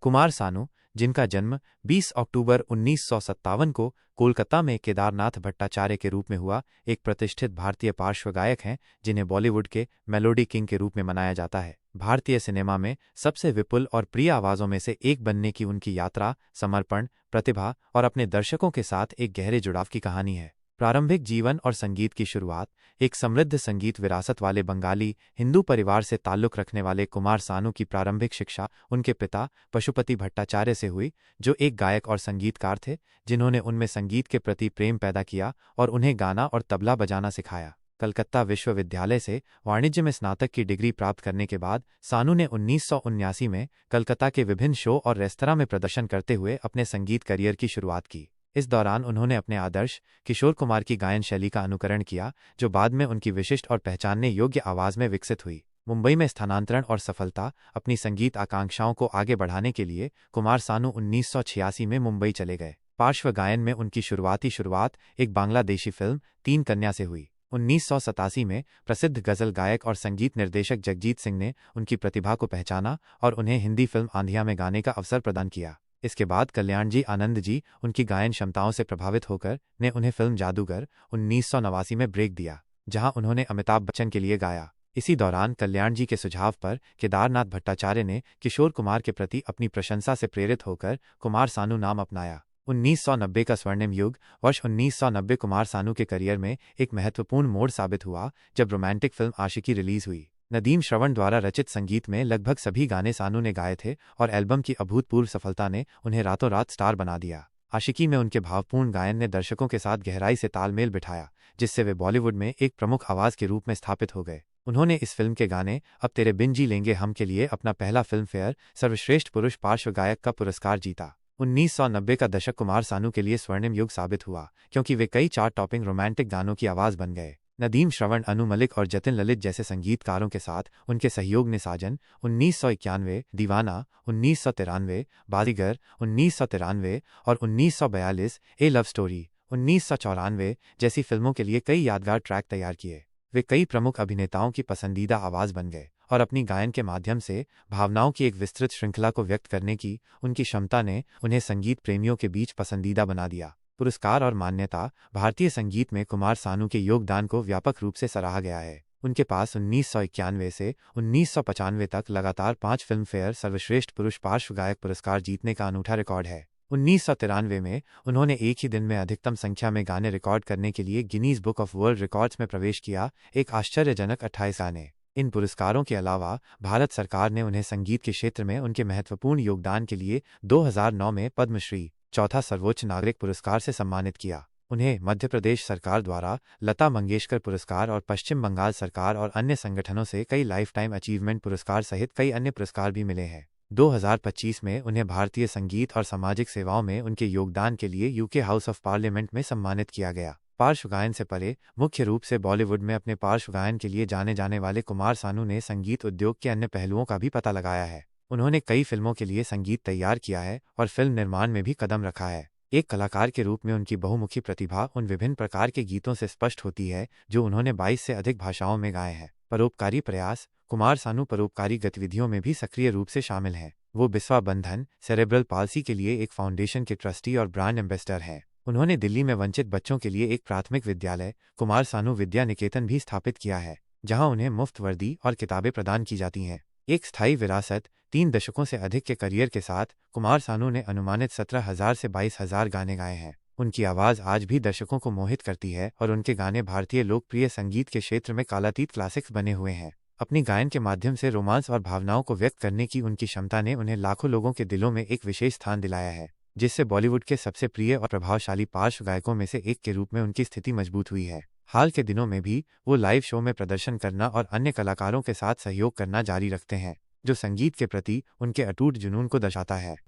कुमार सानू, जिनका जन्म 20 अक्टूबर 1957 को कोलकाता में केदारनाथ भट्टाचार्य के रूप में हुआ, एक प्रतिष्ठित भारतीय पार्श्व गायक हैं जिन्हें बॉलीवुड के मेलोडी किंग के रूप में मनाया जाता है। भारतीय सिनेमा में सबसे विपुल और प्रिय आवाज़ों में से एक बनने की उनकी यात्रा समर्पण, प्रतिभा और अपने दर्शकों के साथ एक गहरे जुड़ाव की कहानी है। प्रारंभिक जीवन और संगीत की शुरुआत एक समृद्ध संगीत विरासत वाले बंगाली हिंदू परिवार से ताल्लुक़ रखने वाले कुमार सानू की प्रारंभिक शिक्षा उनके पिता पशुपति भट्टाचार्य से हुई, जो एक गायक और संगीतकार थे जिन्होंने उनमें संगीत के प्रति प्रेम पैदा किया और उन्हें गाना और तबला बजाना सिखाया। कलकत्ता विश्वविद्यालय से वाणिज्य में स्नातक की डिग्री प्राप्त करने के बाद सानू ने 1979 में कलकत्ता के विभिन्न शो और रेस्तरां में प्रदर्शन करते हुए अपने संगीत करियर की शुरुआत की। इस दौरान उन्होंने अपने आदर्श किशोर कुमार की गायन शैली का अनुकरण किया, जो बाद में उनकी विशिष्ट और पहचानने योग्य आवाज़ में विकसित हुई। मुंबई में स्थानांतरण और सफलता अपनी संगीत आकांक्षाओं को आगे बढ़ाने के लिए कुमार सानू 1986 में मुंबई चले गए। पार्श्व गायन में उनकी शुरुआत एक बांग्लादेशी फिल्म तीन कन्या से हुई। 1987 में प्रसिद्ध गज़ल गायक और संगीत निर्देशक जगजीत सिंह ने उनकी प्रतिभा को पहचाना और उन्हें हिंदी फिल्म आंधिया में गाने का अवसर प्रदान किया। इसके बाद कल्याणजी आनंद जी उनकी गायन क्षमताओं से प्रभावित होकर ने उन्हें फिल्म जादूगर 1989 में ब्रेक दिया, जहां उन्होंने अमिताभ बच्चन के लिए गाया। इसी दौरान कल्याण जी के सुझाव पर केदारनाथ भट्टाचार्य ने किशोर कुमार के प्रति अपनी प्रशंसा से प्रेरित होकर कुमार सानू नाम अपनाया। 1990 का स्वर्णिम युग वर्ष 1990 कुमार सानू के करियर में एक महत्वपूर्ण मोड़ साबित हुआ, जब रोमांटिक फिल्म आशिकी रिलीज हुई। नदीम श्रवण द्वारा रचित संगीत में लगभग सभी गाने सानू ने गाए थे और एल्बम की अभूतपूर्व सफलता ने उन्हें रातों रात स्टार बना दिया। आशिकी में उनके भावपूर्ण गायन ने दर्शकों के साथ गहराई से तालमेल बिठाया, जिससे वे बॉलीवुड में एक प्रमुख आवाज़ के रूप में स्थापित हो गए। उन्होंने इस फिल्म के गाने अब तेरे बिन जी लेंगे हम के लिए अपना पहला फिल्म फेयर सर्वश्रेष्ठ पुरुष पार्श्व गायक का पुरस्कार जीता। 1990 का दशक कुमार सानू के लिए स्वर्णिम युग साबित हुआ, क्योंकि वे कई चार्ट टॉपिंग रोमांटिक गानों की आवाज़ बन गए। नदीम श्रवण, अनु मलिक और जतिन ललित जैसे संगीतकारों के साथ उनके सहयोग ने साजन 1991, दीवाना 1993, बाजीगर 1993 और 1942, ए लव स्टोरी 1994 जैसी फिल्मों के लिए कई यादगार ट्रैक तैयार किए। वे कई प्रमुख अभिनेताओं की पसंदीदा आवाज़ बन गए और अपनी गायन के माध्यम से भावनाओं की एक विस्तृत श्रृंखला को व्यक्त करने की उनकी क्षमता ने उन्हें संगीत प्रेमियों के बीच पसंदीदा बना दिया। पुरस्कार और मान्यता। भारतीय संगीत में कुमार सानू के योगदान को व्यापक रूप से सराहा गया है। उनके पास 1991 से 1995 तक लगातार 5 फिल्म फेयर सर्वश्रेष्ठ पुरुष पार्श्व गायक पुरस्कार जीतने का अनूठा रिकॉर्ड है। 1993 में उन्होंने एक ही दिन में अधिकतम संख्या में गाने रिकॉर्ड करने के लिए Guinness book of world records में प्रवेश किया, एक आश्चर्यजनक 28 गाने। इन पुरस्कारों के अलावा भारत सरकार ने उन्हें संगीत के क्षेत्र में उनके महत्वपूर्ण योगदान के लिए 2009 में पद्मश्री, चौथा सर्वोच्च नागरिक पुरस्कार से सम्मानित किया। उन्हें मध्य प्रदेश सरकार द्वारा लता मंगेशकर पुरस्कार और पश्चिम बंगाल सरकार और अन्य संगठनों से कई लाइफ टाइम अचीवमेंट पुरस्कार सहित कई अन्य पुरस्कार भी मिले हैं। 2025 में उन्हें भारतीय संगीत और सामाजिक सेवाओं में उनके योगदान के लिए यूके हाउस ऑफ पार्लियामेंट में सम्मानित किया गया। पार्श्व गायन से परे मुख्य रूप से बॉलीवुड में अपने पार्श्व गायन के लिए जाने जाने वाले कुमार सानू ने संगीत उद्योग के अन्य पहलुओं का भी पता लगाया है। उन्होंने कई फिल्मों के लिए संगीत तैयार किया है और फिल्म निर्माण में भी कदम रखा है। एक कलाकार के रूप में उनकी बहुमुखी प्रतिभा उन विभिन्न प्रकार के गीतों से स्पष्ट होती है जो उन्होंने 22 से अधिक भाषाओं में गाए हैं। परोपकारी प्रयास। कुमार सानू परोपकारी गतिविधियों में भी सक्रिय रूप से शामिल हैं। वो बिस्वा बंधन सेरेब्रल पाल्सी के लिए एक फाउंडेशन के ट्रस्टी और ब्रांड एम्बेसडर हैं। उन्होंने दिल्ली में वंचित बच्चों के लिए एक प्राथमिक विद्यालय कुमार सानू विद्या निकेतन भी स्थापित किया है, जहां उन्हें मुफ्त वर्दी और किताबें प्रदान की जाती हैं। एक स्थायी विरासत। 3 दशकों से अधिक के करियर के साथ कुमार सानू ने अनुमानित 17,000 से 22,000 गाने गाए हैं। उनकी आवाज़ आज भी दर्शकों को मोहित करती है और उनके गाने भारतीय लोकप्रिय संगीत के क्षेत्र में कालातीत क्लासिक्स बने हुए हैं। अपनी गायन के माध्यम से रोमांस और भावनाओं को व्यक्त करने की उनकी क्षमता ने उन्हें लाखों लोगों के दिलों में एक विशेष स्थान दिलाया है, जिससे बॉलीवुड के सबसे प्रिय और प्रभावशाली पार्श्व गायकों में से एक के रूप में उनकी स्थिति मजबूत हुई है। हाल के दिनों में भी वो लाइव शो में प्रदर्शन करना और अन्य कलाकारों के साथ सहयोग करना जारी रखते हैं, जो संगीत के प्रति उनके अटूट जुनून को दर्शाता है।